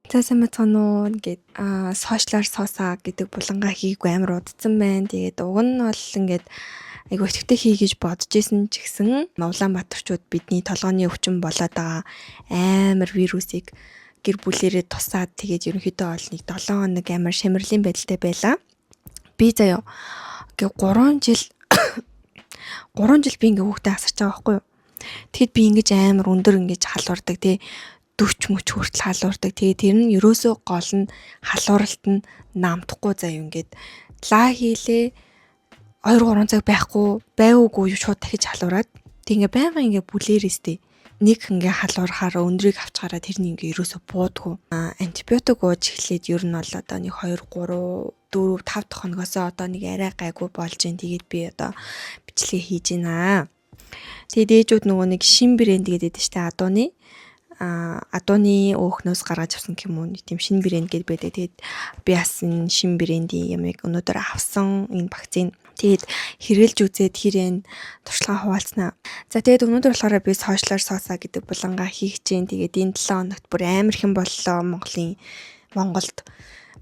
За сайн бацгаана уу ингээд сошиалар соосаа гэдэг булангаа хийггүй амар удцсан байна. Тэгээд уг нь бол ингээд айгу өчтөй хий гэж бодож исэн ч гэсэн Улаанбаатарчууд бидний толгойн өвчин болоод байгаа амар вирусыг гэр бүлээрээ тусаад тэгээд ерөнхийдөө бол нэг 7 хоног амар шамирлын байдалтай байлаа. Би заяа ингээ 3 жил 3 жил би ингээ хүүхдээ асарч байгаа байхгүй юу. Тэгэд би ингэж амар өндөр ингэж халуурдаг тий 40 мөч хүртэл халуурдаг. Тэгээ тэр нь ерөөсөө гол нь халууралт нь намдахгүй заяа ингээд лаа хийлээ 2-3 цаг байхгүй байгаагүй шууд дахиж халуураад тэг ингээ байнга ингээ бүлээрээстэй нэг ингээ халуурахаараа өндрийг авчгаараа тэр нь ингээ ерөөсөө буудгүй. Антибиотик ууж эхлээд ер нь бол одоо нэг 2 3 4 5 дахь хоногоосоо одоо нэг арай гайгүй болж гин. Тэгээд би одоо бичлэгээ хийж байна. Тэгээд ээжүүд нөгөө нэг шин брэнд гэдэг штэ адууны өөхнөөс гаргаж авсан юм уу нэг тийм шинэ брэнд гээд байдаг. Тэгээд би бас энэ шинэ брендийн ямиг өнөөдөр авсан энэ вакцин. Тэгээд хэрэглэж үзээд хэрэг туршлага хуваалцсанаа. За тэгээд өнөөдөр болохоор би сошиалар соосаа гэдэг булангаа хийх гэж. Тэгээд энэ 7 хоногт бүр амар хэм боллоо Монголд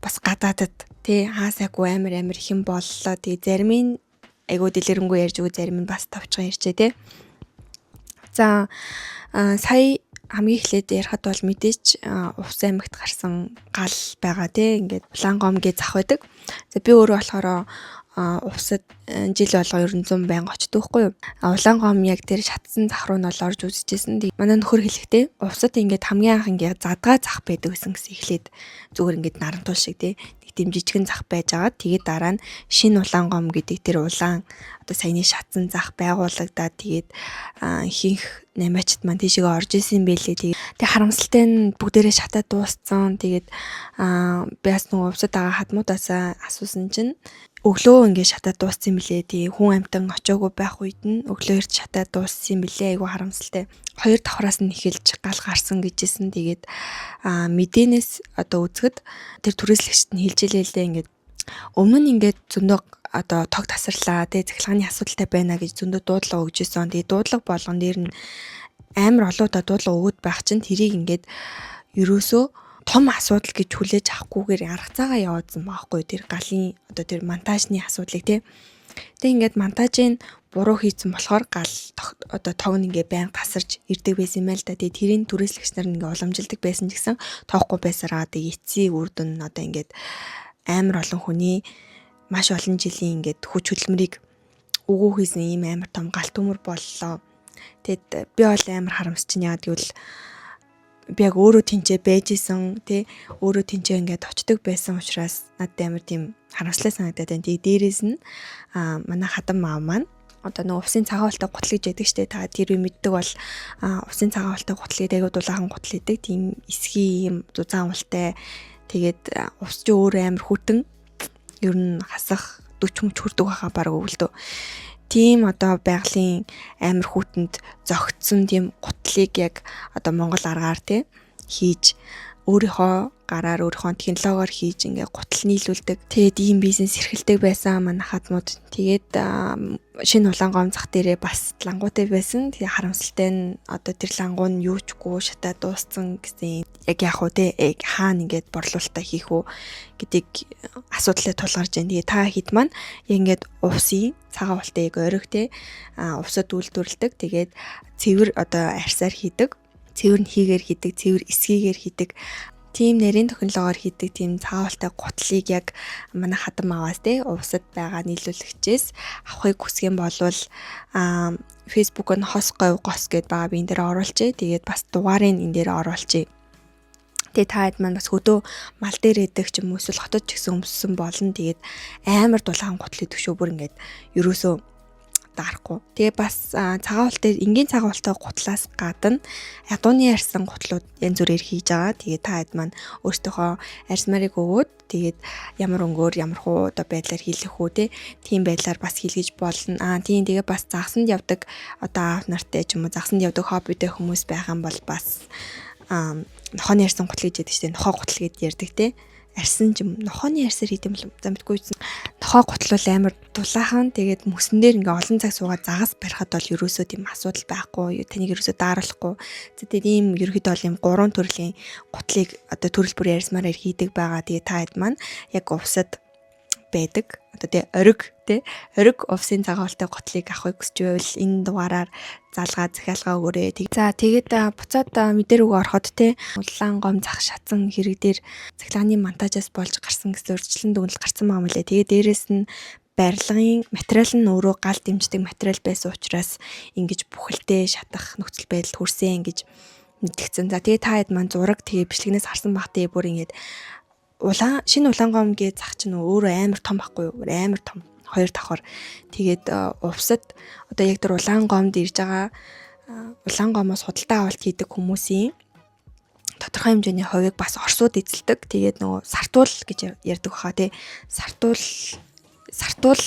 бас гадаадад тий хаасаагүй амар хэм боллоо. Тэгээд зарим нь айгуу дэлгэрэнгүй ярьж өгөө, зарим нь бас тавчхан ярьчээ тий. За сая хамгийн эхлээд ярихад бол мэдээч Увс аймагт гарсан гал байгаа тий ингээд Улаангом гэж зах байдаг. За би өөрөө болохоор Увсад жил болго 900 байнга очдог байхгүй юу. Улаангом яг тэр шатсан зах руу нь бол орж үзчихсэн. Манай нөхөр хэлэхдээ Увсад ингээд хамгийн анх ингээд задгаа зах байдаг гэсэн эхлээд зүгээр ингээд нарантуул шиг тий тийм жижигэн зах байж байгаа. Тэгээд дараа нь шинэ Улаангом гэдэг тэр улаан одоо саяны шатсан зах байгуулагдаад тэгээд ихэнх намаачд маань тийшээ орж исэн байлээ. Тэгээд харамсалтай нь бүгдээрээ шатаад дууссан. Тэгээд би бас нөгөө Увсад байгаа хадмуудаасаа асуусан чинь өглөө ингээд шатаад дууссан мөлий. Тэгээд хүн амтан очоогүй байх үед нь өглөө эрт шатаад дууссан мөлий. Айгу харамсалтай. 2 давхраас нь эхэлж гал гарсан гэжсэн. Тэгээд мэдээнээс одоо үзэхэд тэр түрээслэгчд нь хэлж илээ л дээ ингээд өмнө нь ингээд зөндөө одоо тог тасарлаа тий цахилгааны асуудалтай байна гэж зөндөө дуудлага өгж исэн. Тэгээд дуудлага болгон дээр нь амар олоодаа дуудлага өгöd байх чинь тэрийг ингээд ерөөсөө том асуудал гэж хүлээж авахгүйгээр арга цагаа явуулсан байхгүй тэр галын одоо тэр монтажны асуудлыг тий. Тэг ингээд монтажийн буруу хийсэн болохоор гал одоо тог нь ингээ байн тасарч ирдэг байсан юм л да. Тэгээ тэрийн түрээслэгч нар ингээ уламжилдаг байсан ч гэсэн тоохгүй байсараа тэгээ эцсийн үр дүн нь одоо ингээд амар олон хүний маш олон жилийн ингээд хүч хөдөлмөрийг өгөө хийсэн ийм амар том галт төмөр боллоо. Тэгэд би бол амар харамсаж байна. Яг гэвэл би яг өөрөө тэнцээ байж исэн тий өөрөө тэнцээ ингээд очдөг байсан учраас надад амар тийм харамслаа санагдаад байна. Тэгээ дээрээс нь манай хадам маав маань одоо нэг усын цагаан болтой гутал гэж яддаг штэ. Та тэр үе мэддэг бол усын цагаан болтой гутлыг айгуу дулаахан гутал идэг. Тийм эсхий юм зузаан болтой. Тэгээд ус ч өөр амар хүтэн ер нь хасах 40 мөч хүрдэг байхаа баг өвлдөө. Тийм одоо байгалийн амар хүтэнд зогтсон тийм гутлыг яг одоо Монгол аргаар тий хийж өөрийнхөө гараар өөрийнхөө технологиор хийж ингээ гутал нийлүүлдэг. Тэгээд ийм бизнес эрхэлдэг байсан манай хадмууд. Тэгээд шинэ Улаангом зах дээрээ бас лангуутай байсан. Тэгээ харамсалтай нь одоо тэр лангуу нь юучгүй шатаа дууссан гэсэн. Яг яах вэ те хаана ингээд борлуулалтаа хийх үү гэдэг асуудлыг тулгарж байна. Тэгээ та хэд маань яг ингээд усын цагаан болтой яг ориг те усад үйлдвэрлэдэг. Тэгээд цэвэр одоо арьсаар хийдэг. Цэвэр нь хийгээр хийдэг, цэвэр эсгийгээр хийдэг. Тийм нарийн технологиор хийдэг тийм цагаан болтой гутлыг яг манай хадам аваас те увсад байгаа нийлүүлэгчээс авахыг хүсгэн болвол Facebook-ын хос говь гос гэдээ байгаа би энэ дээр оруулчээ. Тэгээд бас дугаарыг энэ дээр оруулчээ. Тэгээ та хэд маань бас хөдөө мал дээр идэх ч юм уу эсвэл хотод ч гэсэн өмссөн болно. Тэгээд амар дулаан гутлыг төшөө бүр ингээд ерөөсөө дарахгүй. Тэгээ бас цагаан болтой энгийн цагаан болтой гутлаас гадна ядууны арьсан гутлууд янз бүрээр хийж байгаа. Тэгээ та хэд маань өөртөөхөө арьсмарыг өгөөд тэгээд ямар өнгөөр ямар хуу одоо байдлаар хийлэх үү те тийм байдлаар бас хийлгэж болно. Тийм тэгээ бас загсанд явдаг одоо аав нартай ч юм уу загсанд явдаг хоббитэй хүмүүс байх юм бол бас нохооны арьсан гутал гэж яддаг шүү дээ. Нохоо гутал гэд ярьдаг те. арьсан юм нохооны арьсаар хийдэм бол за мэдгүй юусэн. Нохоо готлол амар дулаахан тэгээд мөсөн дээр ингээ олон цаг суугаад загас барихад бол ерөөсөө тийм асуудал байхгүй юу таныг ерөөсөө даарахгүй. За тэгээд ийм ерөөхдөө бол ийм 3 төрлийн готлыг одоо төрөл бүрийн ярьсмаар хийдэг байгаа. Тэгээд та хэд маань яг увсад байдаг. Одоо ориг увсын цагаалтай готлыг авахыг хүсч байвал энэ дугаараар залгаа захиалгаа өгөөрэй. За тэгээд буцаад мэдэр үг ороход улаан гом зах шатсан хэрэг дээр цахилгааны монтажаас болж гарсан гэсэн урьдчилан дүгнэлт гарсан байгаа мөлий. Тэгээд дээрэс нь барилгын материал нь өөрөө гал дэмждэг материал байсан учраас ингэж бүхэлдээ шатах нөхцөл байдалд хүрсэн гэж мэдгдсэн. За тэгээд та хэд маань зураг тэгээ бичлэгнээс харсан бах тэгээ бүр ингэж шинэ улаан гом гэж зах чинь өөрөө амар том байхгүй юу? Амар том. 2 давхар. Тэгээд увсад одоо яг тэр улаан гомд ирж байгаа улаан гомоос худалдаа авалт хийдэг хүмүүсийн тодорхой хэмжээний хувийг бас орсууд эзэлдэг. Тэгээд нөгөө сартуул гэж ярьдаг баха тий. Сартуул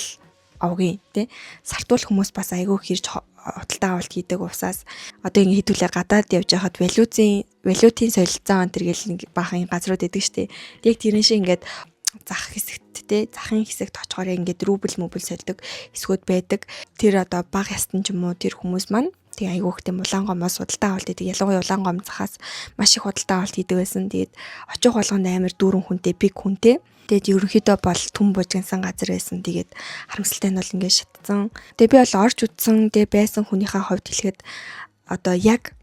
овгийн тий. Сартуул хүмүүс бас айгүй хэрж худалдаа авалт хийдэг усаас одоо ингэ хэдүүлээ гадаад явж байхад валютын солилцоо тэргээл нэг баахан газрууд идэг штеп. Яг тэрэн шиг ингээд зах хэсэгт захын хэсэгт очихоор ингээд рубль мөбөл сольдог хэсгүүд байдаг. Тэр одоо баг ястан ч юм уу тэр хүмүүс маань тэг айгүй их тийм улаан гомоос худалдаа авалт хийдэг. Ялангуяа улаан гом захаас маш их худалдаа авалт хийдэг байсан. Тэгээд очих болгонд амар дүүрэн хүнтэй, биг хүнтэй. Тэгээд ерөнхийдөө бол түн бужигнсан газар байсан. Тэгээд харамсалтай нь бол ингээд шатцсан. Тэгээд би бол орж үтсэн байсан хүнийхээ хувьд хэлэхэд одоо яг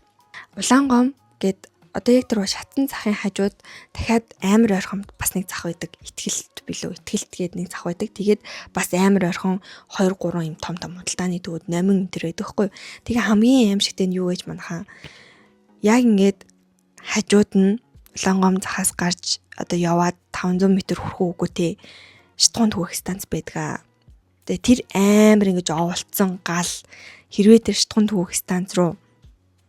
улаан гом гэд одоо яг тэр шатсан захын хажууд дахиад амар ойрхон бас нэг зах байдаг. Итгэлт билүү? Итгэлт гээд нэг зах байдаг. Тэгээд бас амар ойрхон 2 3 юм том худалдааны төвд 8 тэр байдаг хгүй. Тэгээ хамгийн аимшигтэй нь юу гэж манайхаа яг ингээд хажууд нь улаан гом захаас гарч одоо яваад 500 м хүрэх үгүй те. Шатгуунд хүрэх станц байдаг. Тэгээ тэр амар ингэж оволцсон гал хэрвээ тэр шатгуунд хүрэх станц руу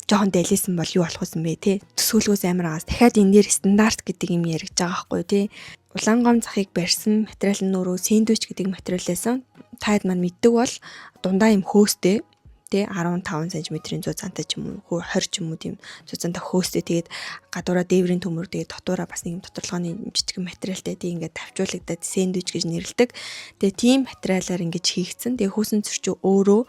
жоохон дайлсан бол юу болох вэ бэ те. Төсөөлгөөс амар агаас дахиад энэ дээр стандарт гэдэг юм яригдж байгаа байхгүй те. Улаан гом захыг барьсан материал нь өөрөө сэндвич гэдэг материал байсан. Таад маань мэддэг бол дундаа юм хөөстэй те 15 см-ийн зузаантай ч юм уу 20 ч юм уу тийм зузаантай хөөстэй. Тэгээд гадуураа дээврийн төмөр тэгээд дотоороо бас нэг юм доторлогооны жижигхэн материалтай тийм ингээд тавьжуулагдаад сэндвич гэж нэрлэдэг. Тэгээд тийм материалаар ингэж хийгдсэн. Тэгээд хөөсөн цэрчүү өөрөө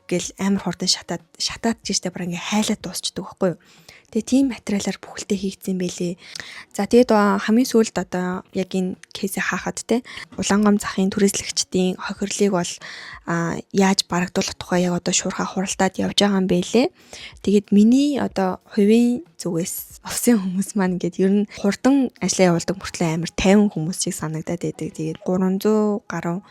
гэл амар хурдан шатаад чижтэй баран ингээ хайлаад дуусчдаг байхгүй юу. Тэгээ тийм материалаар бүхэлдээ хийгдсэн байлээ. За тэгээд хамгийн сүүлд одоо яг энэ кейсээ хаахад те улаан гом захын түрээслэгчдийн хохирлыг бол яаж барагдуулах тухай яг одоо шуурхаа хуралдаад явж байгаа юм байлээ. Тэгээд миний одоо хувийн зүгээс овсын хүмүүс маань ингээд ер нь хурдан ажиллаа явуулдаг мөртлөө амар тайван хүмүүс шиг санагдаад байдаг. Тэгээд 300 гаруй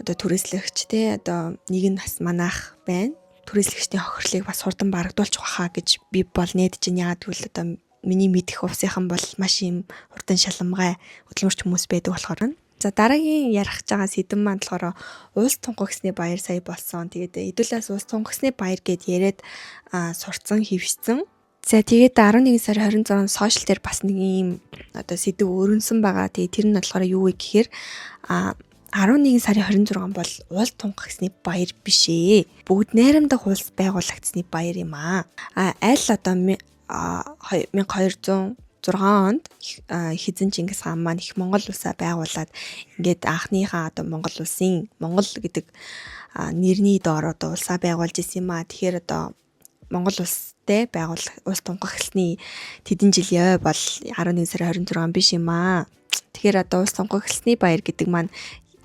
одоо түрээслэгч те одоо нэг нь бас манайх байна. Түрээслэгчдийн хохирлыг бас хурдан барагдуулчих واخа гэж би бол нээд чинь яагаад гэвэл одоо миний мэдих увсынхан бол маш юм хурдан шалмгай хөдөлмөрч хүмүүс байдаг болохоор. За дараагийн ярих гэж байгаа сэдв маань болохоор улс тунхагсны баяр сая болсон. Тэгээд хэдүүлээс улс тунхагсны баяр гэд яриад сурцсан хөвшсөн. За тэгээд 11 сарын 26-нд сошиал дээр бас нэг юм одоо сэдв өрнөсөн байгаа. Тэгээд тэр нь болохоор юу вэ гэхээр 11 сарын 26 бол улс тунхагсны баяр биш ээ. Бүгд найрамдах улс байгуулагдсны баяр юм аа. Аль одоо 1206 онд Хэзэн Чингис хаан маань их Монгол улсаа байгуулад ингээд анхныхаа одоо Монгол улсын Монгол гэдэг нэрний доор одоо улсаа байгуулж исэн юм аа. Тэгэхээр одоо Монгол улстай байгуулах улс тунхагласны тэдэн жил яв бол 11 сарын 26 биш юм аа. Тэгэхээр одоо улс тунхагласны баяр гэдэг маань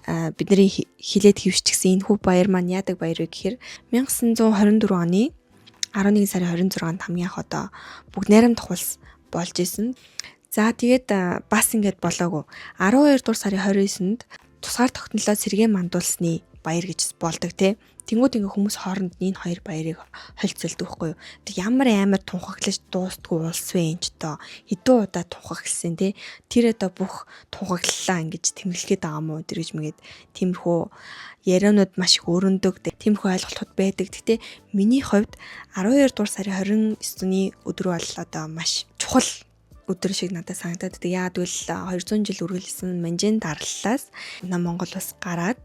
бидний хилээд хөвшчихсэн энэ хүү баяр маань яадаг баяр вэ гэхээр 1924 оны 11 сарын 26-нд хамгийн анх одоо бүгд найрамдах улс болж исэн. За тэгээд бас ингэж болоогүй. 12 дугаар сарын 29-нд тусгаар тогтнолоо сэргээн мандуулсны баяр гэж болдог тий. Тэнгүүд ингээ хүмүүс хооронд энэ хоёр баярыг холцолдог байхгүй юу. Тэг ямар тунхаглаж дуустдгүй улс вэ энэ ч тоо хэдэн удаа тунхагласан тий. Тэр одоо бүх тунхаглалаа ингэж тэмдэглэхэд байгаа мó тэр гэж мэгээд тиймэрхүү ярианууд маш их өрөндөг. Тиймэрхүү ойлголтууд байдаг. Гэтэ миний хувьд 12 дугаар сарын 29-ний өдөр бол одоо маш чухал өдөр шиг надад санагдаад. Яагад гэвэл 200 жил үргэлжилсэн манжин дарлалаас Монгол улс гараад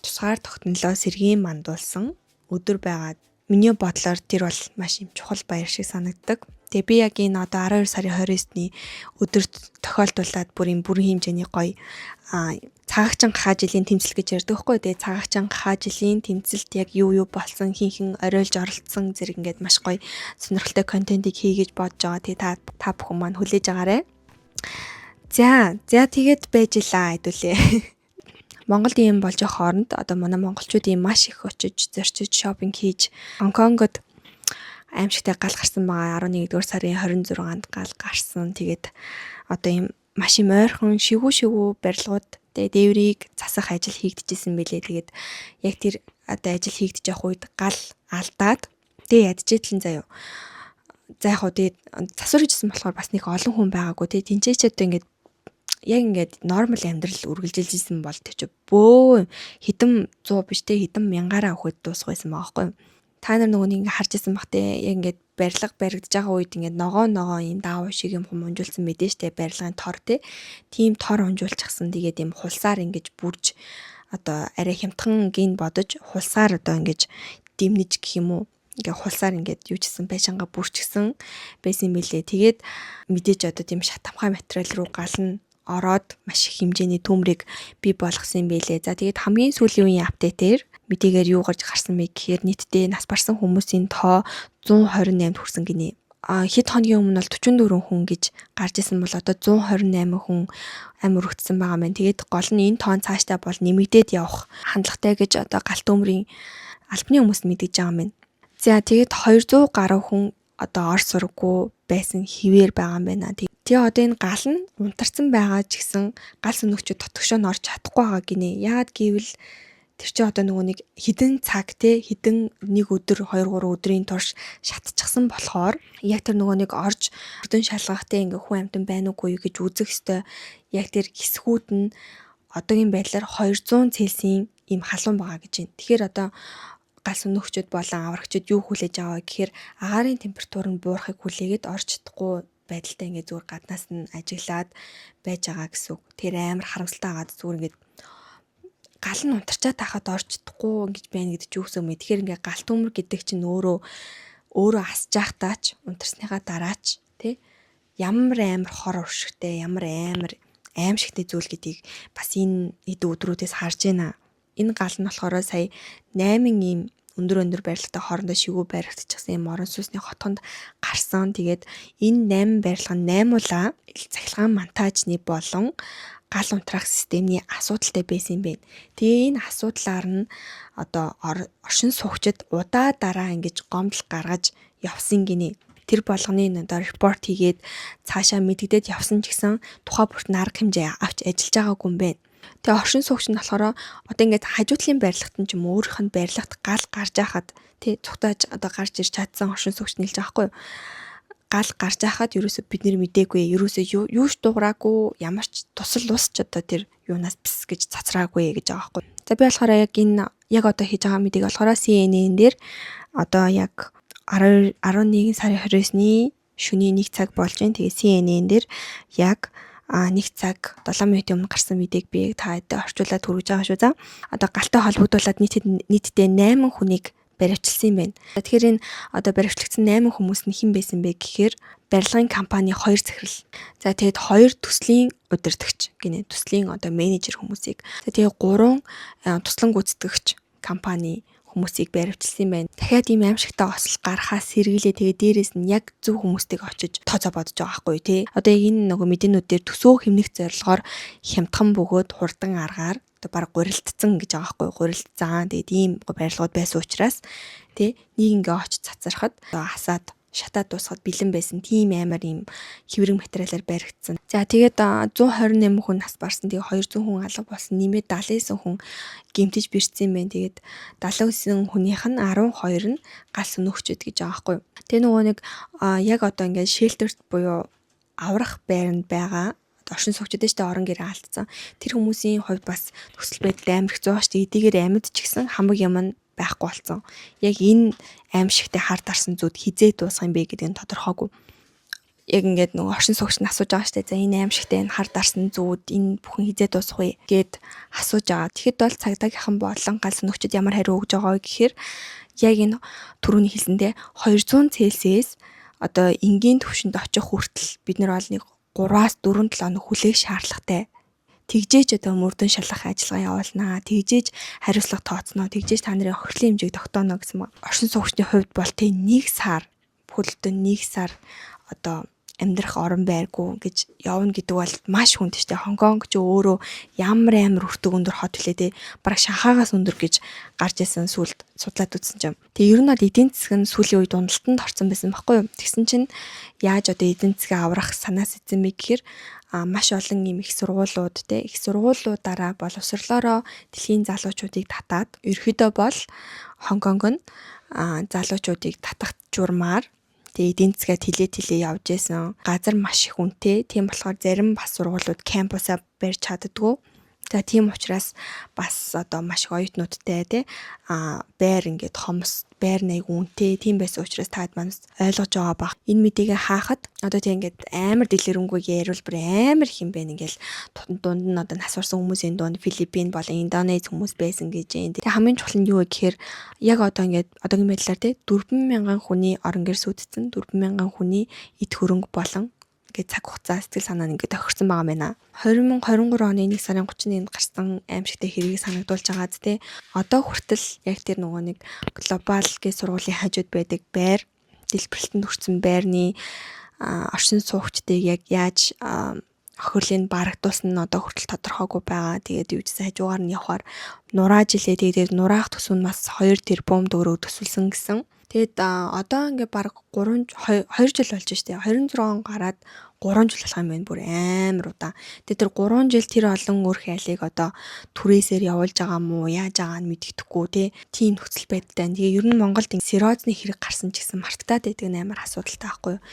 тусгаар тогтнолоо сэргээн мандуулсан өдөр байгаад миний бодлоор тэр бол маш юм чухал баяр шиг санагддаг. Тэгээ би яг энэ одоо 12 сарын 29-ний өдөрт тохиолдуулаад бүрийн хэмжээний гоё цагаагчийн гахаа жилийн тэмцэл гэж ярьдаг байхгүй. Тэгээ цагаагчийн гахаа жилийн тэмцэлд яг юу болсон хин оройлж оролцсон зэрэг ингээд маш гоё сонирхолтой контентыг хийгээж бодож байгаа. Тэгээ та бүхэн маань хүлээж агаарай. За тэгээд байж лаа хэдүүлээ. Монголд ийм болж байгаа хооронд одоо манай монголчууд ийм маш их очиж зорчиж шопинг хийж Хонконгод аимшигтай гал гарсан байгаа. 11-р сарын 26-нд гал гарсан. Тэгээд одоо ийм маш им ойрхон шигүү барилгууд тэгээд дээврийг засах ажил хийгдэжсэн байлээ. Тэгээд яг тэр одоо ажил хийгдэж явах үед гал алдаад тэгээд ядчихлэн заяа. За яг хөө тэгээд засвар хийжсэн болохоор бас нэг олон хүн байгаагүй. Тэгээд тэнцээч одоо ингээд нормал амьдрал үргэлжилжсэн бол тэр чи бөө хэдэн 100 биш те хэдэн мянгаараа өгөхөд дуусгасан байгаа байхгүй. Та нар нөгөө нэг харж исэн бах те яг ингээд барилга баригдаж байгаа үед ингээд ногоо ийм даав шиг юм унжуулсан мэдээж те барилгын тор те тийм тор унжуулчихсан. Тэгээд ийм хулсаар ингээд бүрж одоо арай хямдхан гин бодож хулсаар одоо ингээд дэмнэж гэх юм уу ингээ хулсаар ингээд юу чсэн байшингаа бүрчгсэн байсан мэлээ. Тэгээд мэдээж одоо тийм шатамхай материал руу гал нь ороод маш их хэмжээний төмрийг бий болгосон юм байлээ. За тэгээд хамгийн сүүлийн үеийн апдейтээр мэдээгээр юу гарч гарсан бэ гэхээр нийтдээ нас барсан хүмүүсийн тоо 128-д хүрсэн гинэ. Хэд хоногийн өмнө бол 44 хүн гэж гарч исэн бол одоо 128 хүн амь өргөцсөн байгаа мэн. Тэгээд гол нь энэ тоон цаашдаа бол нэмэгдээд явах хандлагатай гэж одоо галт төмрийн албаны хүмүүс мэдгэж байгаа мэн. За тэгээд 200 гаруй хүн одоо ор сургуу байсан хിവэр байгаа юм байна. Тэгээ одоо энэ гал нь унтарсан байгаа ч гэсэн гал сүнөгчөд тотгошоо орж чадахгүй байгаа гинэ. Яагаад гэвэл тэр чинь одоо нөгөө нэг хідэн цаг те хідэн нэг өдөр 2 3 өдрийн турш шатчихсан болохоор яг тэр нөгөө нэг орж өрдөн шалгахтай ингээ хүн амтан байна уугүй гэж үзэх ёстой. Яг тэр хэсгүүд нь одоогийн байдлаар 200 Цельсийн ийм халуун байгаа гэж байна. Тэгэхээр одоо гал сүнөгчөд болон аврагчид юу хүлээж аваа гэхээр агаарын температур нь буурахыг хүлээгээд орж чадахгүй байдалтай ингээ зүгээр гаднаас нь ажиглаад байж байгаа гэсэн үг. Тэр амар харамсалтай агаад зүгээр ингээ гал нь унтарчаад тахад орж чадахгүй ингэж байна гэдэг ч юу гэсэн юм. Тэгэхээр ингээ гал төмөр гэдэг чинь өөрөө асж яхтаач унтарсныхаа дараач тий ямар амар хор уршигтэй ямар амар аимшигтэй зүйл гэдгийг бас энэ өдрүүдээс харж байна. Энэ гал нь болохоор сая 8 ийм өндөр барилгатай хоорондоо шигүү баригдчихсан юм орон сууцны хотгонд гарсан. Тэгээд энэ 8 барилга нь 8-уулаа цахилгаан монтажны болон гал унтраах системний асуудалтай байсан юм байна. Тэгээ энэ асуудлаар нь одоо оршин суугчид удаа дараа ингэж гомдол гаргаж явсан гинэ. Тэр болгоны одоо репорт хийгээд цаашаа мэдэгдээд явсан ч гэсэн тухай бүрт арга хэмжээ авч ажиллаж байгаагүй юм байна. Тэгээ оршин суугч нь болохоор одоо ингээд хажуудлын барилгат нь ч юм өөрийнх нь барилгат гал гарч яхад тий цугтааж одоо гарч ирж чадсан оршин суугч нэлж байгаа байхгүй юу? Гал гарч яхад ерөөсө бид нэр мдээгүй ерөөсө юу ч дуураагүй ямар ч тусал ус ч одоо тэр юунаас бис гэж цацраагүй гэж байгаа байхгүй юу? За би болохоор яг энэ яг одоо хийж байгаа мэдээ болохоор CNN дээр одоо яг 11 сарын 29-ний шөнийн 1 цаг болж байна. Тэгээ CNN дээр яг 1 цаг 7 минутын өмнө гарсан мэдээг би та хэдэ орчуулад хүргэж байгаа шүү. За одоо галтай холбогдуулаад нийтдээ 8 хүнийг баривчилсан юм байна. Тэгэхээр энэ одоо баривчлагдсан 8 хүмүүс нь хэн байсан бэ гэхээр барилгын компани 2 захирал. За тэгээд 2 төслийн удирдагч гинэ. Төслийн одоо менежер хүмүүсийг. Тэгээд 3 туслан гүйцэтгэгч компани хүмүүсийг баривчилсан байна. Дахиад ийм аимшигтай осол гарахаас сэргийлээ. Тэгээ дээрээс нь яг зөв хүмүүстийг очиж тооцоо бодож байгаа байхгүй тий. Одоо энэ нөгөө мэдээнүүдээр төсөө хэмнэх зорилгоор хямдхан бөгөөд хурдан аргаар одоо баг гурилдсан гэж байгаа байхгүй. Гурилдсан. Тэгээд ийм барилгууд байсан учраас тий нэг ингээ очиж цацрахад хасаад шатаад дуусгаад бэлэн байсан тийм амар ийм хэврэг материалаар баригдсан. За тэгээд 128 хүн нас барсан. Тэгээ 200 хүн алга болсон. Нэмээд 79 хүн гэмтэж бэрцсэн юм байна. Тэгээд 79 хүнийх нь 12 нь гал сүнөгчөд гэж байгаа байхгүй. Тэгээ нөгөө нэг яг одоо ингээд шелтерт буюу аврах байранд байгаа оршин суугчдын штэ орон гэрээ алдсан. Тэр хүмүүсийн хувьд бас нөхцөл байдал амар хэцүү штэ. Эдгээр амьд ч гэсэн хамаг юм нь байхгүй болсон. Яг энэ аимшигтэй хар дарсан зүуд хизээ дуусах юм бэ гэдэг нь тодорхойгүй. Яг ингээд нөгөө оршин суугч нь асууж байгаа штэ. За энэ аимшигтэй энэ хар дарсан зүуд энэ бүхэн хизээ дуусах вэ гэд асууж байгаа. Тэгэхэд бол цагдаагийнхан болон гал сүнөгчд ямар хариу өгж байгаа вэ гэхээр яг энэ түрүүний хэлсэндээ 200 Цельсиэс одоо энгийн төвшөнд очих хүртэл бид нар бол нэг 3-4 7 хоног хүлээх шаардлагатай. Тэгжээж одоо мөрдөн шалгах ажиллагаа явуулнаа. Тэгжээж хариуцлага тооцноо. Тэгжээж та нарын охирлын хэмжээг тогтооно гэсэн маа. Оршин суугчдын хувьд бол тэг 1 сар бүхэлдээ 1 сар одоо амьдрах орон байргүй гэж явна гэдэг бол маш хүнд штэ. Хонконг ч өөрөө ямар амар өртөг өндөр хот хүлээ те. Бараг Шанхайгаас өндөр гэж гарч исэн сүлд судлаад үзсэн чинь. Тэгээ ер нь бол эдийн засаг нь сүүлийн үед уналтанд орсон байсан байхгүй юу? Тэгсэн чинь яаж одоо эдийн засгаа аврах санаас эзэн бэ гэхээр маш олон ийм их сургуулиуд те их сургуулиудаараа боловсрлоороо дэлхийн залуучуудыг татаад ерөөдөө бол Хонконг нь залуучуудыг татах журмаар тэгээ эдийн засгаа тэлээ явж исэн. Газар маш их үнэтэй. Тийм болохоор зарим бас сургуулиуд кампусаа барьж чаддгүй. За тийм учраас бас одоо маш их оюутнуудтай тий байр ингээд хомс байр нэг үнэтэй тийм байсан учраас таад манаас ойлгож байгаа бах. Энэ мэдээгээ хаахад одоо тийм ингээд амар дэлгэрэнгүй ярил бүр амар их юм байна ингээл дунд нь одоо насварсан хүмүүсийн дунд Филиппин болон Индонез хүмүүс байсан гэж юм. Тэг хамгийн чухал нь юу вэ гэхээр яг одоо ингээд одоогийн байдлаар тий 4,000 хүний орон гэр сүйдсэн 4,000 хүний эд хөрөнгө болон ингээд цаг хугацаа сэтгэл санаа нь ингээд тохирсон байгаа байна. 2023 оны 1 сарын 31-нд гарсан аимшигтай хэргийг санагдуулж байгааз те. Одоо хүртэл яг тэр нөгөө нэг глобал гээ сургуулийн хажууд байдаг байр, дэлбэрэлтэнд хүрсэн байрны оршин суугчдыг яг яаж охирлыг барагдуулсан нь одоо хүртэл тодорхойгүй байгаа. Тэгээд юу гэсэн хажуугаар нь явахаар нураа жилээ тэгээд нураах төсөв нь бас 2 тэрбум төгрөг төсвөлсөн гэсэн. Тэгэд одоо ингээ баг 2 жил болж штэ 26 он гараад 3 жил болох юм байна бүр амар удаа. Тэгээд тэр 3 жил тэр олон өөр хайлыг одоо түрээсээр явуулж байгаа мó яаж байгааг нь мэддэхгүй тий. Тийм нөхцөл байдалтай. Тэгээ ер нь Монголд серозны хэрэг гарсан ч гэсэн мартагдаад байдаг нь амар асуудалтай байхгүй юу?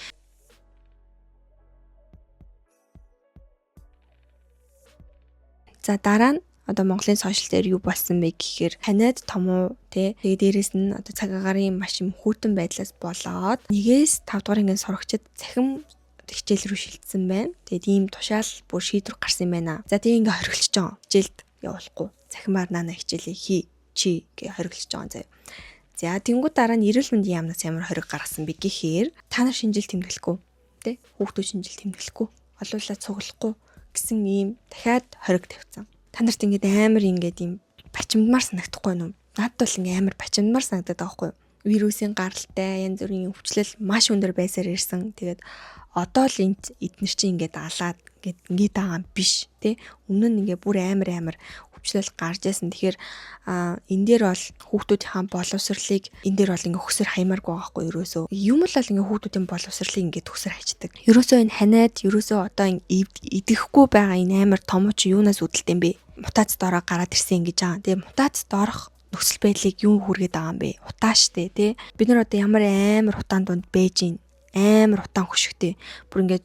За дараа нь одоо Монголын сошиал дээр юу болсон бэ гэхээр ханиад том уу тий. Тэгээ дээрэс нь одоо цаг агарын маш юм хүүтэн байдлаас болоод 1-5 дугаар ангийн сурагчид цахим хичээл рүү шилжсэн байна. Тэгээд ийм тушаал бүр шийдвэр гарсан юм байна. За тэгээ ингээ хоригдчихж байгаа. Хичээлд явуулахгүй. Цахимаар наана хичээлээ хий чи гэж хоригдчихж байгаа заяа. За тэнгуү дараа нь эрүүл мэндийн яамнаас ямар хориг гаргасан бэ гэхээр та нар шинжил тэмдэглэхгүй тий. Хүүхдүүд шинжил тэмдэглэхгүй. Олуулаад цуглахгүй гэсэн ийм дахиад хориг тавьсан. Та нарт ингээд амар ингээд ийм бачимдмаар санагдахгүй юу? Надад бол ингээд амар бачимдмаар санагдаад байгаа байхгүй юу? Вирусын гаралтай янз бүрийн өвчлөл маш өндөр байсаар ирсэн. Тэгээд одоо л эднэр чинь ингээд алаад ингээд байгаа юм биш тий. Өмнө нь ингээд бүр амар өвчлөл гарч байсан. Тэгэхээр энэ дээр бол хүүхдүүдийн боловсролыг энэ дээр бол ингээд хөсөр хаймааргүй байгаа байхгүй ерөөсөө. Юм л ингээд хүүхдүүдийн боловсролыг ингээд хөсөр хайчдаг. Ерөөсөө энэ ханиад ерөөсөө одоо идэхгүй байгаа энэ амар томооч юунаас үүдэлтэй юм бэ? Мутацид ороо гараад ирсэн ингэж байгаа. Тэгээ мутацид орох нөхцөл байдлыг юу хүргээд байгаа юм бэ? Утаа штэ тий. Бид нар одоо ямар амар утаан дунд байж гин амар утаан хөшгтэй. Бүр ингээд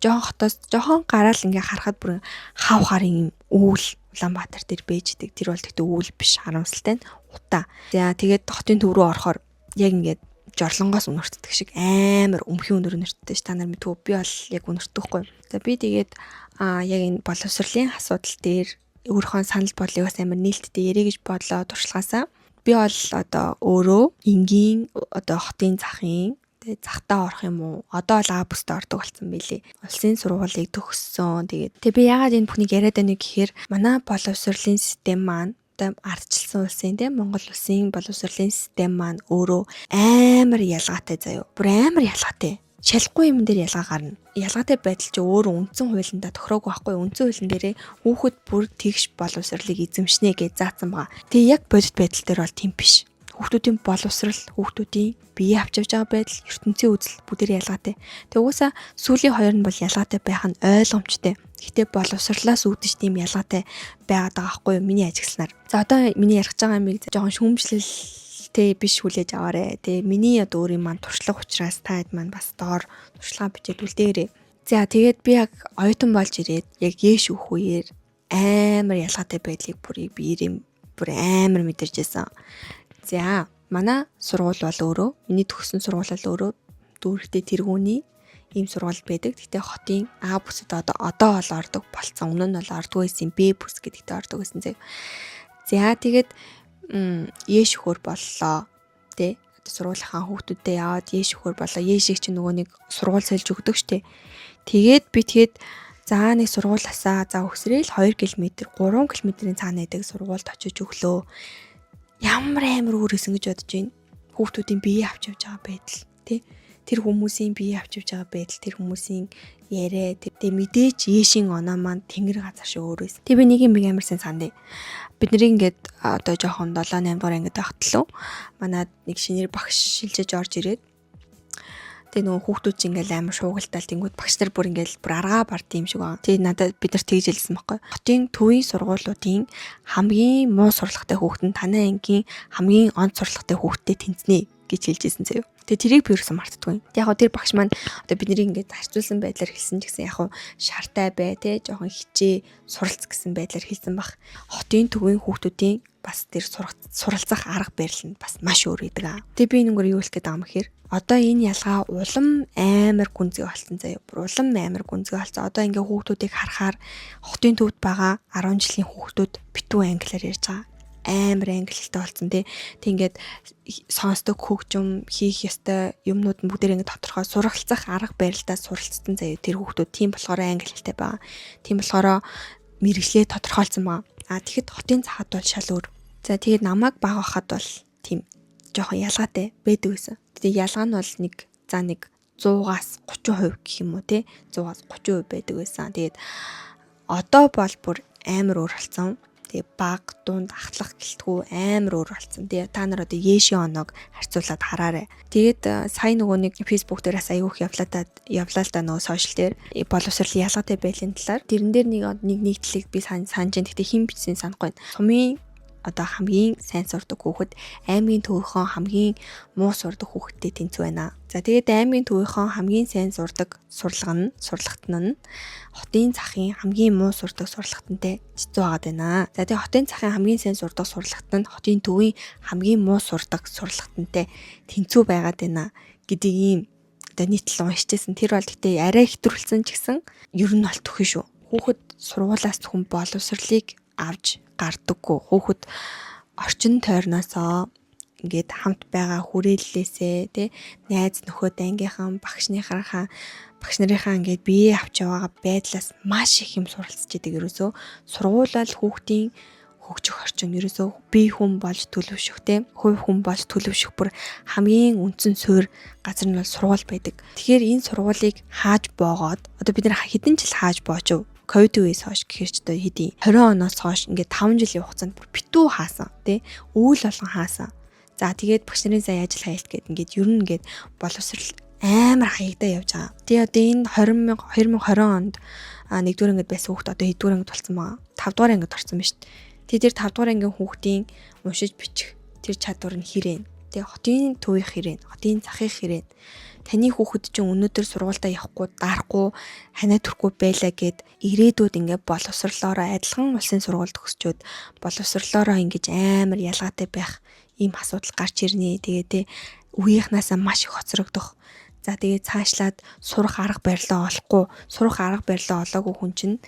жохон гараал ингээд харахад бүр хав харын үүл Улаанбаатар дээр бэждэг. Тэр бол тэгтээ үүл биш харамсалтай нь утаа. За тэгээд хотын төв рүү орохоор яг ингээд жорлонгоос үнэртдэг шиг амар өмхийн өнөр үнэртдэг ш. Та нар мэдвгүй би бол яг үнэртэхгүй. За би тэгээд яг энэ боловсролын асуудал дээр өөрийнхөө санал бодлыг бас амар нээлттэй ярих гэж бодлоо туршлагаасаа. Би бол одоо өөрөө энгийн одоо хотын захын тэгээ захтаа орох юм уу? Одоо л А-бүст ордог болсон байлээ. Улсын сургуулийг төгссөн. Тэгээд би яагаад энэ бүхнийг яриад байна гэхээр манай боловсролын систем маань одоо ардчилсан улсын тийм Монгол улсын боловсролын систем маань өөрөө амар ялгаатай заяа. Бүр амар ялгаатай. Шалахгүй юм дээр ялгаа гарна. Ялгаатай байдал чи өөрөө үндсэн хуулиндаа тохироогүй байхгүй. Үндсэн хуулийн дээрээ хүүхэд бүр тэгш боловсролыг эзэмшнэ гэж заасан байгаа. Тэгээ яг бодит байдал дээр бол тийм биш. Хүүхдүүдийн боловсрал, хүүхдүүдийн бие авч явж байгаа байдал, ертөнцийн үзэл бүгдээр ялгаатай. Тэгээ угаасаа сүүлийн хоёр нь бол ялгаатай байх нь ойлгомжтой. Гэхдээ боловсрлаас үүдэж тийм ялгаатай байгаад байгаа байхгүй юу миний ажигласнаар. За одоо миний ярих байгаа юмыг жоохон шүүмжлэлтэй биш хүлээж аваарэ. Тэгээ миний одоо өөрийн маань туршлага учраас таад маань бас доор туршлага бичээд үлдээгээрэй. За тэгээд би яг оюутан болж ирээд яг яэш өөх үеэр амар ялгаатай байдлыг бүр амар мэдэрч байсан. За манай сургууль бол өөрөө миний төгссөн сургууль бол өөрөө дүүрэгтэй тэргүүний ийм сургууль байдаг. Гэхдээ хотын А бүсэд одоо бол ордог болцсон. Өмнө нь бол ордог байсан Б бүс гэдэгт ордог байсан зэ. За тэгээд яэш хөр боллоо. Тэ сургуулийнхаа хүүхдүүдтэй яваад ээш өхөр болоо ээшийг чи нөгөө нэг сургууль сольж өгдөг штэ. Тэгээд би за нэг сургуулиасаа за өсрөөл 2 км 3 км-ийн цаана байдаг сургуульд очиж өглөө ямар амар өөрөөсөн гэж бодож байна. Хүүхдүүдийн бие авч явж байгаа байдал тий. Тэр хүмүүсийн бие авч явж байгаа байдал, тэр хүмүүсийн яриа, тэр мэдээж ээшийн оноо маань тэнгэр газар шиг өөрөөс. Тэг би нэг юм амар сайн сандаа. Бидний ингээд одоо жоохон 7 8 дугаар ангид байхтлаа. Манад нэг шинээр багш шилжиж орж ирээд тэгээ нөгөө хүүхдүүд чинь ингээл амар шуугалтаал тэнгүүд багш нар бүр аргаа бард юм шиг байна. Тэгээ надад бид нар тэгж хэлсэн байхгүй. Хотын төвийн сургуулиудын хамгийн муу сурлагатай хүүхэд нь танай ангийн хамгийн онц сурлагатай хүүхэдтэй тэнцэнэ гэж хэлжсэн заяа. Тэгээ тэрийг би юусэн мартдаггүй. Яг гоо тэр багш маань одоо бидний ингээд зарцуулсан байдлаар хэлсэн ч гэсэн яг шартай бай те жоохон хичээ суралц гэсэн байдлаар хэлсэн баг. Хотын төвийн хүүхдүүдийн бас тэр суралцах арга барил нь бас маш өөр байдаг. Тэгээ би энэгээр юу хэлэх гээд байгаа юм гэхээр одоо энэ ялгаа улам амар гүнзгий болсон заяа. Улам амар гүнзгий болсон. Одоо ингээ хүүхдүүдийг харахаар хотын төвд байгаа 10 жилийн хүүхдүүд битүү англиар ярьж байгаа. Амар англи хэлтэй болсон тий. Тэг ингээд сонсдог хөгжим хийх ёстой юмнууд нь бүгдээр ингээд тодорхой суралцах арга барилдаа суралцсан заяа. Тэр хүүхдүүд тийм болохоор англи хэлтэй байгаа. Тийм болохоор мэрэгчлээ тодорхойлсон байгаа. Тэгэхэд хотын цахад бол шал өөр. За тэгээд намайг баг байхад бол тийм жоохон ялгаатай байдаг гэсэн. Тэгээд ялгаа нь бол нэг 100-аас 30% гэх юм уу те 100-аас 30% байдаг байсан. Тэгээд одоо бол бүр амар өөр болсон. Тэгээд баг дунд ахлах гэлтгүү амар өөр болсон. Тэгээд та нар одоо Ешийн оноог харьцуулаад хараарай. Тэгээд сая нөгөө нэг Facebook дээр бас аягүй их явлаа л да нөгөө сошиал дээр боловсролын ялгаатай байдлын талаар. Тэрэн дээр нэг нийтлэг би санаж байна. Гэхдээ хэн бичсэн санахгүй байна. Сумын одоо хамгийн сайн сурдаг хүүхэд аймгийн төвийнхөө хамгийн муу сурдаг хүүхэдтэй тэнцүү байна. За тэгээд аймгийн төвийнхөө хамгийн сайн сурдаг сурлагт нь хотын захын хамгийн муу сурдаг сурлагтантай хэцүү байгаад байна. За тэгээд хотын захын хамгийн сайн сурдаг сурлагт нь хотын төвийн хамгийн муу сурдаг сурлагтантай тэнцүү байгаад байна гэдэг ийм одоо нийтлэл уншижсэн. Тэр бол гэхдээ арай хэтрүүлсэн ч гэсэн ер нь бол төхөн шүү. Хүүхэд сургуулаас зөвхөн боловсролыг авж гардаггүй. Хүүхэд орчин тойрноосоо ингээд хамт байгаа хүрээллээсээ тий найз нөхөд ангийнхан багш нарынхаа ингээд бие авч яваа байдлаас маш их юм суралцж идэг. Ерөөсөө сургуулал хүүхдийн хөгжих орчин ерөөсөө бие хүн болж төлөвшөх тий хувь хүн болж төлөвшөх бүр хамгийн үндсэн суурь газар нь бол сургууль байдаг. Тэгэхээр энэ сургуулийг хааж боогоод одоо бид нар хэдэн жил хааж боочв. Ковид үеэс хойш гэхэр ч одоо хэдий 20 оноос хойш ингээд 5 жилийн хугацаанд бүр битүү хаасан тий үйл болгон хаасан. За тэгээд багш нарын сая ажил хайлт гэдэг ингээд ер нь ингээд боловсрал амар хаягдаа явж байгаа. Тэгээ одоо энэ 2020 онд 1-р ангид байсан хүүхд одоо 2-р ангид болсон байгаа. 5-р ангид орсон ба шүү дээ. Тэгээд тэр 5-р ангийн хүүхдийн уншиж бичих тэр чадвар нь хэрээн. Тэгээ хотын төвийн хэрээн, хотын захын хэрээн. Таны хүүхэд чинь өнөөдөр сургуультай явахгүй, дарахгүй, ханаа төрөхгүй байлаа гэд ирээдүйд ингээд боловсрлоороо адилхан улсын сургуульд төгсчөөд боловсрлоороо ингэж амар ялгаатай байх ийм асуудал гарч ирнэ. Тэгээ тэ үеийнхнаасаа маш их хоцрогдох. За тэгээ цаашлаад сурах арга барилаа олоогүй хүн чинь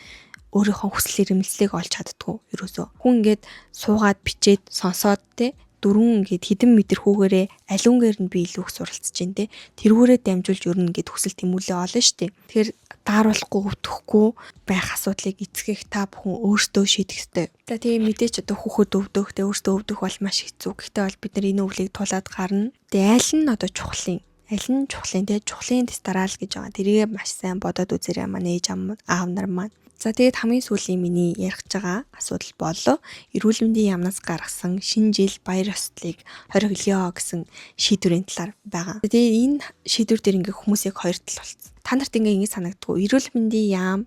өөрийнхөө хүсэл эрмэлзлийг олж чаддгүй ерөөсөө. Хүн ингээд суугаад бичээд сонсоод тэ дөрвөн ингээд хідэн метр хүүгээрээ алиунгээр нь би илүү их суралцж байна те. Тэргүүрээ дамжуулж өрнө ингээд хүсэл тэмүүлээ олно штэ. Тэгэхээр дааруулахгүй өвдөхгүй байх асуудлыг эцгэх та бүхэн өөртөө шийдэх ёстой. За тэгээ мэдээч одоо хүүхэд өвдөх те өөртөө өвдөх бол маш хэцүү. Гэхдээ бол бид нар энэ өвлийг тулаад гарна. Тэгээ аль нь одоо чухлын те чухлын тестарал гэж байгаа. Тэрийг маш сайн бодоод үзээрэй манай ээж аав нар маань. За тэгээд хамгийн сүүлийн миний ярих байгаа асуудал бол эрүүл мэндийн яамнаас гаргасан шинэ жил баяр ёслолыг хоригдолё гэсэн шийдвэрийн талаар байгаа. Тэгээд энэ шийдвэр дээр ингээ хүмүүсийг хоёр тал болсон. Та нарт ингээ санагддгүй эрүүл мэндийн яам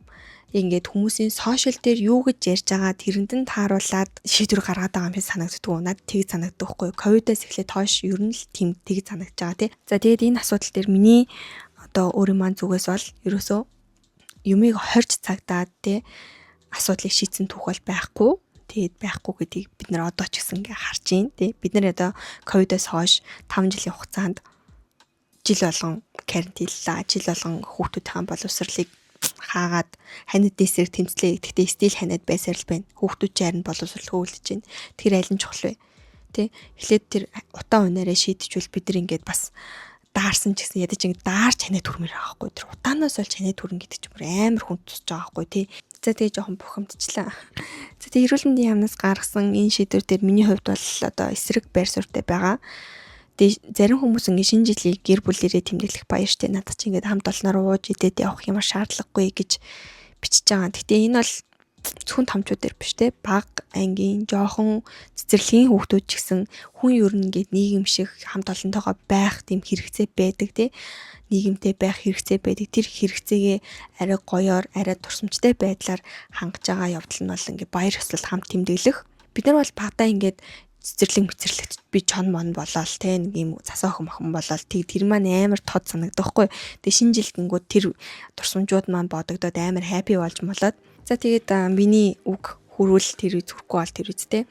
ингээд хүмүүсийн сошиал дээр юу гэж ярьж байгаа тэрэнд нь тааруулаад шийдвэр гаргаад байгаа юм шиг санагддгүй. Надад тэг санагддаг хгүй. Ковидоос эхлээд хойш ер нь л тийм тэг санагдаж байгаа тий. За тэгээд энэ асуудал дээр миний одоо өөрийн маань зүгээс бол ерөөсөө юмыг хорж цагдаад те асуудлыг шийдсэн түүх бол байхгүй. Тэгээд байхгүй гэдгийг бид нар одоо ч гэсэн ингээ харж байна те. Бид нар одоо ковидоос хойш 5 жилийн хугацаанд жил болгон карантинлаа. Жил болгон хүүхдүүдийн боловсролыг хаагаад ханид дэсрэг тэмцлээ. Гэхдээ стил ханид байсаар л байна. Хүүхдүүд чинь харин боловсрол хөвөлдөж байна. Тэр аль нь чухал вэ? Тэ эхлээд тэр утаа унаараа шийдчихвэл бид нар ингээд бас даарсан ч гэсэн ядаж ингэ даарч ханаа түрмээр байгаа байхгүй. Тэр утаанаас олж ханаа түрэн гэдэг чинь бүр амар хүн тусч байгаа байхгүй тий. За тэгээ жоохон бухимдчихлаа. За тэгээ эрүүл мэндийн яамнаас гаргасан энэ шийдвэр дээр миний хувьд бол одоо эсрэг байр суурьтай байгаа. Тэгээ зарим хүмүүс ингэ шинэ жилийг гэр бүлээрээ тэмдэглэх баяр штэ надад чи ингэ хамт олноор ууж идээд явах юм шаардлагагүй гэж бичиж байгаа. Гэтэ энэ бол зөвхөн томчууд дээр биш те баг ангийн жоохон цэцэрлэгийн хүүхдүүд ч гэсэн хүн ер нь ингээд нийгэм шиг хамт олонтойгоо байх тийм хэрэгцээ байдаг те нийгэмтэй байх хэрэгцээ байдаг тэр хэрэгцээгээ арай гоёор арай турсамжтай байдлаар хангаж байгаа явдал нь бол ингээд баяр ёслол хамт тэмдэглэх бид нар бол багтаа ингээд цэцэрлэгт би чон мон болоод те нэг юм засаа охин болоод тэр маань амар тод санагдахгүй. Тэгээ шинэ жил гингүүд тэр турсамжууд маань бодогдоод амар хаппи болж молоод за тэгээд миний үг хөрвөл тэр зүрхгүй бол тэр үстэй.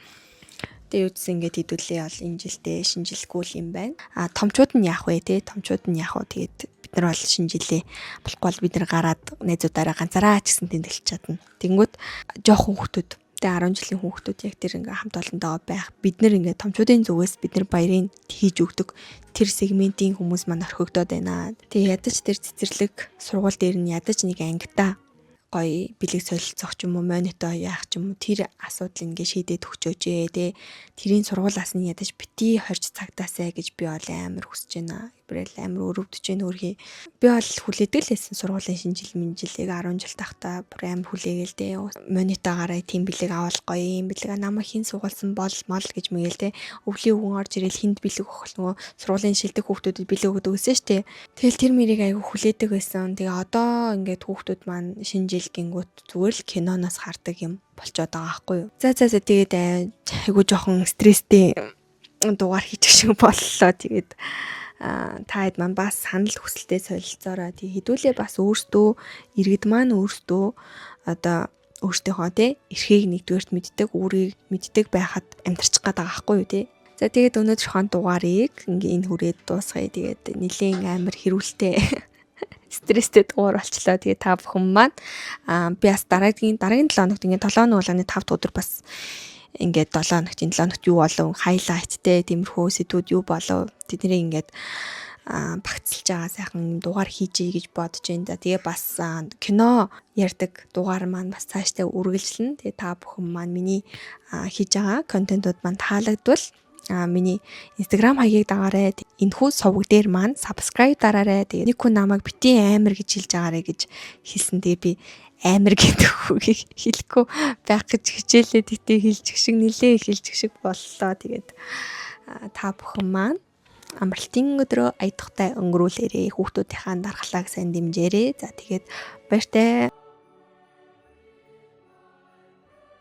Тэгээ үдсэн ингээд хэдүүлээ бол энэ жилдээ шинжилгүй юм байна. Томчууд нь яах вэ те? Томчууд нь яах вэ? Тэгээд бид нар бол шинжилээ. Болохгүй бол бид нар гараад найзуудаараа ганцаараа ч гэсэн тэмдэглэж чадна. Тэнгүүд жоохон хүүхдүүд тэгээ 10 жилийн хүүхдүүд яг тэр ингээ хамт олондоо байх. Бид нар ингээ томчуудын зүгээс бид нар баярыг хийж өгдөг. Тэр сегментийн хүмүүс маань орхигдоод байна. Тэгээ ядаж тэр цэцэрлэг сургууль дээр нь ядаж нэг ангита гоё бэлэг солилцох ч юм уу монитор яах ч юм уу тэр асуудал ингээ шийдээд өгчөөжээ те тэрийн сургуулаас нь ядаж бити 20 цагтаасаа гэж би бол амар хүсэж байна. Бэрэл амар өрөвдөж байна өөрхий. Би бол хүлээдэг л байсан сургуулийн шинжил минжилийг 10 жил тахта бүр амар хүлээгээл те монитогаараа тийм бэлэг авал гоё юм бэлэг намайг хин сугуулсан бол мал гэж мэгэл те өвлийн хүн орж ирэл хинд бэлэг өгөх нөгөө сургуулийн шилдэг хүүхдүүдэд бэлэг өгдөг гэсэн шүү дээ. Тэгэл тэр мэрийг айгу хүлээдэг байсан. Тэгээ одоо ингээд хүүхдүүд маань шинжил гингүүт зүгээр л киноноос хардаг юм болцоод байгаа байхгүй юу. За тэгээд айгу жоохон стресстэй дугаар хийчих шиг боллоо. Тэгээд таад маань бас санал хүсэлтэд солилцоороо тий хэдүүлээ бас өөртөө иргэд маань өөртөө одоо өөртөөхөө тий эрхийг нэгдүгээрт мэддэг өөрийг мэддэг байхад амьдарчих гээд байгаа байхгүй юу тий. За тэгээд өнөөдрийнхөө дугаарыг ингээ энэ хүрээд дуусгая. Тэгээд нэлийн амар хэрүүлтэй стресстэй дугаар болчлоо. Тэгээд та бүхэн маань би бас дараагийн 7 хоногт ингээ 7 хоног 5 өдөр бас ингээд 7 хоногт 7 хоногт юу болов хайлайттэй тиймэрхүү сэдвүүд юу болов тэднийг ингээд багцлж байгаа сайхан дугаар хийжээ гэж бодож байна. Тэгээ бас кино ярьдаг дугаар маань бас цаашдаа үргэлжлэнэ. Тэгээ та бүхэн маань миний хийж байгаа контентууд маань таалагдвал миний Instagram хаягийг дагаарай. Энэхүү сувг дээр маань subscribe дараарай. Тэгээ нэг хүн намайг бити амар гэж хэлж байгаарэ гэж хэлсэн. Тэгээ би амар гэдэг үгийг хэлэхгүй байх гэж хичээлээ тэгтээ хэлчих шиг нилээ хэлчих шиг боллоо. Тэгээд та бүхэн маань амралтын өдрөө аятахтай өнгөрүүлээрээ хүүхдүүдийнхаа дархлааг сайн дэмжээрэй. За тэгээд баяртай.